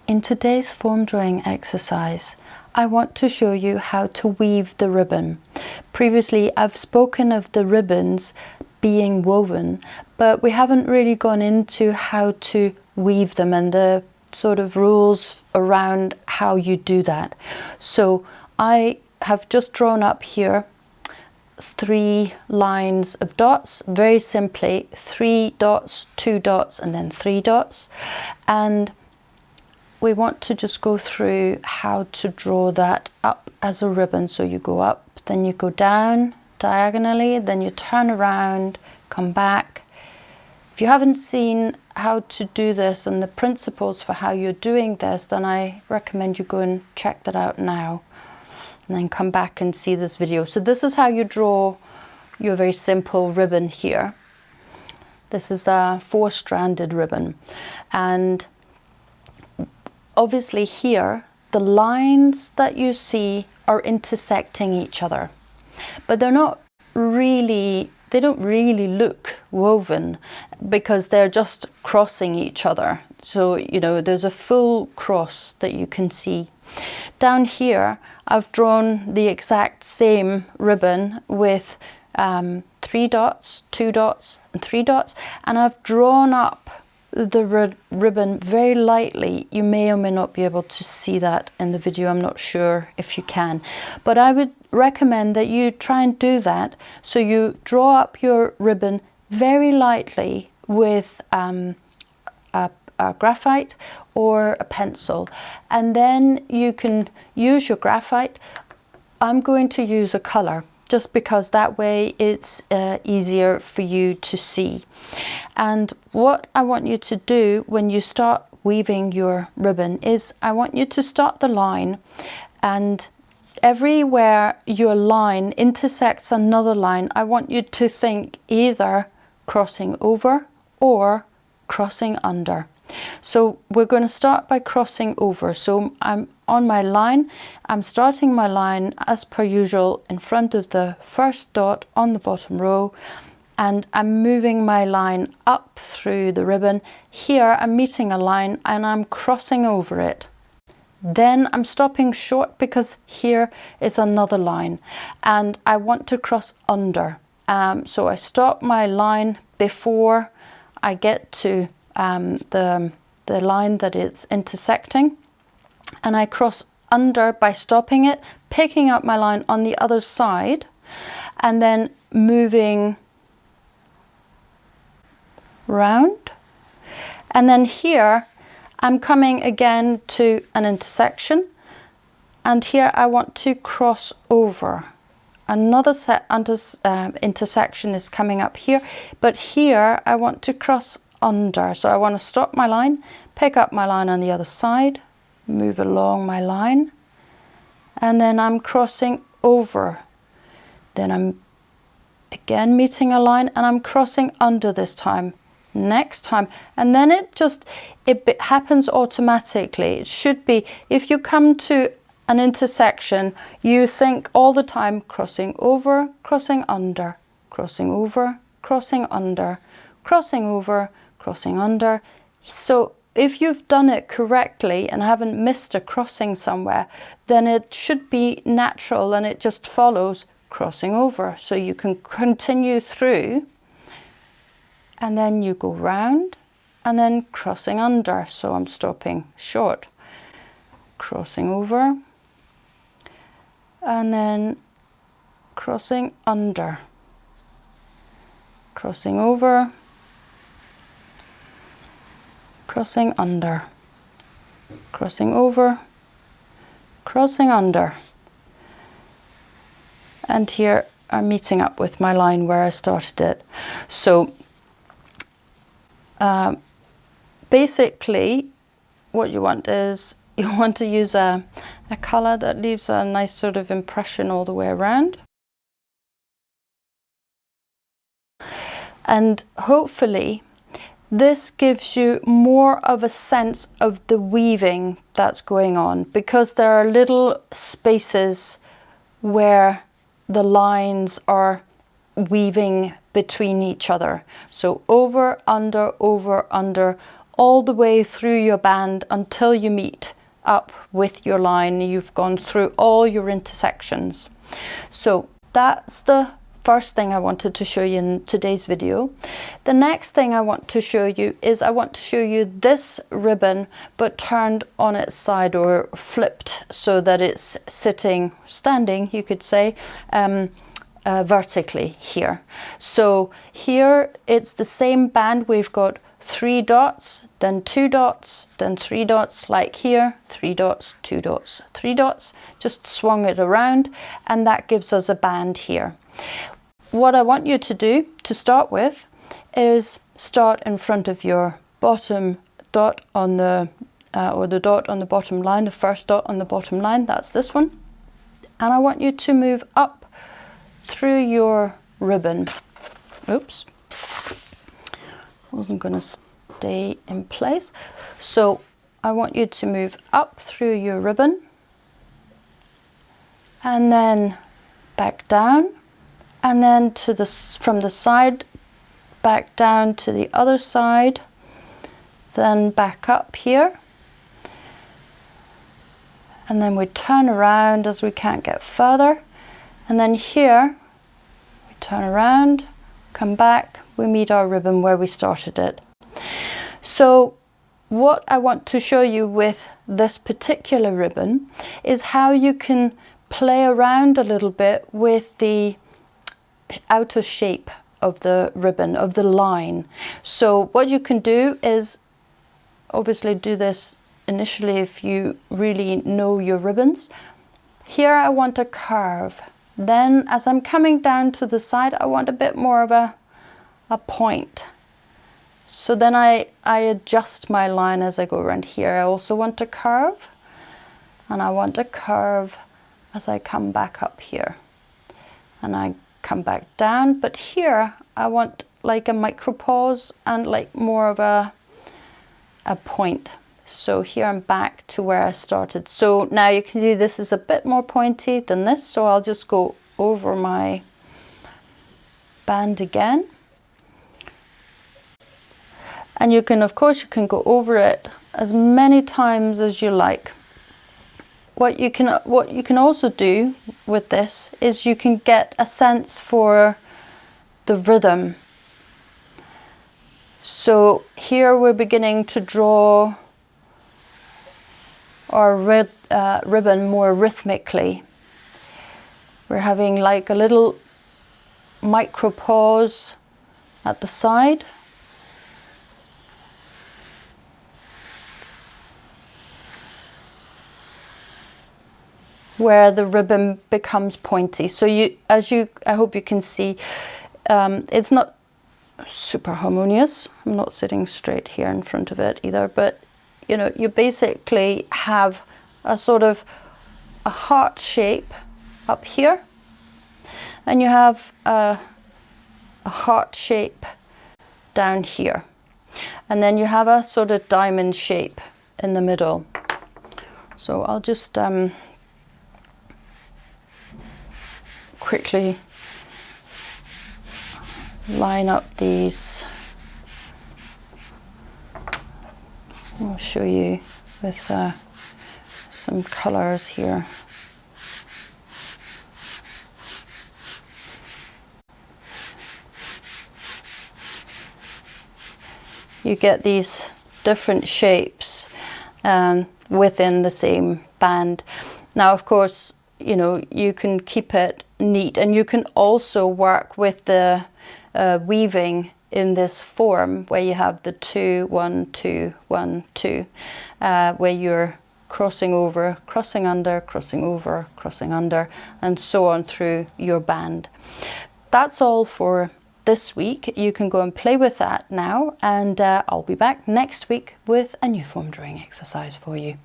In today's form drawing exercise, I want to show you how to weave the ribbon. Previously, I've spoken of the ribbons being woven, but we haven't really gone into how to weave them and the sort of rules around how you do that. So I have just drawn up here 3 lines of dots, very simply 3 dots, 2 dots, and then 3 dots. And we want to just go through how to draw that up as a ribbon. So you go up, then you go down diagonally, then you turn around, come back. If you haven't seen how to do this and the principles for how you're doing this, then I recommend you go and check that out now and then come back and see this video. So this is how you draw your very simple ribbon here. This is a 4-stranded ribbon, and obviously here the lines that you see are intersecting each other, but they're not really, they don't really look woven because they're just crossing each other. So, you know, there's a full cross that you can see. Down here I've drawn the exact same ribbon with 3 dots, 2 dots, and 3 dots, and I've drawn up the ribbon very lightly. You may or may not be able to see that in the video. I'm not sure if you can, but I would recommend that you try and do that. So you draw up your ribbon very lightly with a graphite or a pencil, and then you can use your graphite. I'm going to use a color just because that way it's easier for you to see. And what I want you to do when you start weaving your ribbon is I want you to start the line, and everywhere your line intersects another line, I want you to think either crossing over or crossing under. So we're going to start by crossing over. So I'm on my line, I'm starting my line as per usual in front of the first dot on the bottom row, and I'm moving my line up through the ribbon. Here I'm meeting a line and I'm crossing over it. Then I'm stopping short because here is another line and I want to cross under. So I stop my line before I get to the line that it's intersecting, and I cross under by stopping it, picking up my line on the other side, and then moving round. And then here I'm coming again to an intersection, and here I want to cross over. Another intersection is coming up here, but here I want to cross under. So I want to stop my line, pick up my line on the other side, move along my line, and then I'm crossing over. Then I'm again meeting a line and I'm crossing under this time, next time, and then it happens automatically. It should be, if you come to an intersection, you think all the time crossing over, crossing under, crossing over, crossing under, crossing over, crossing under. So if you've done it correctly and haven't missed a crossing somewhere, then it should be natural and it just follows crossing over. So you can continue through, and then you go round and then crossing under. So I'm stopping short, crossing over, and then crossing under, crossing over, crossing under, crossing over, crossing under. And here I'm meeting up with my line where I started it. So basically what you want is you want to use a color that leaves a nice sort of impression all the way around. And hopefully this gives you more of a sense of the weaving that's going on, because there are little spaces where the lines are weaving between each other. So over, under, all the way through your band until you meet up with your line. You've gone through all your intersections. So that's the first thing I wanted to show you in today's video. The next thing I want to show you is I want to show you this ribbon but turned on its side, or flipped, so that it's standing, you could say, vertically here. So here it's the same band. We've got 3 dots, then 2 dots, then 3 dots, like here, 3 dots, 2 dots, 3 dots, just swung it around, and that gives us a band here. What I want you to do to start with is start in front of your bottom dot on the, or the dot on the bottom line, the first dot on the bottom line, that's this one. And I want you to move up through your ribbon. Oops. Wasn't going to stay in place. So I want you to move up through your ribbon and then back down, and then to from the side back down to the other side, then back up here, and then we turn around as we can't get further, and then here we turn around, come back, we meet our ribbon where we started it. So what I want to show you with this particular ribbon is how you can play around a little bit with the outer shape of the ribbon, of the line. So what you can do is obviously do this initially if you really know your ribbons. Here I want a curve. Then as I'm coming down to the side, I want a bit more of a point. So then I adjust my line as I go around here. I also want a curve, and I want a curve as I come back up here, and I come back down. But here I want like a micro pause and like more of a point. So here I'm back to where I started. So now you can see this is a bit more pointy than this, so I'll just go over my band again. And you can, of course, you can go over it as many times as you like. What you can also do with this is you can get a sense for the rhythm. So here we're beginning to draw our ribbon more rhythmically. We're having like a little micro pause at the side. Where the ribbon becomes pointy. So I hope you can see, it's not super harmonious. I'm not sitting straight here in front of it either, but you know, you basically have a sort of a heart shape up here, and you have a heart shape down here, and then you have a sort of diamond shape in the middle. So I'll just quickly line up these. I'll show you with some colors here. You get these different shapes within the same band. Now, of course, you know, you can keep it neat, and you can also work with the weaving in this form where you have the 2 1 2 1 2, where you're crossing over, crossing under, crossing over, crossing under, and so on through your band. That's all for this week. You can go and play with that now, and I'll be back next week with a new form drawing exercise for you.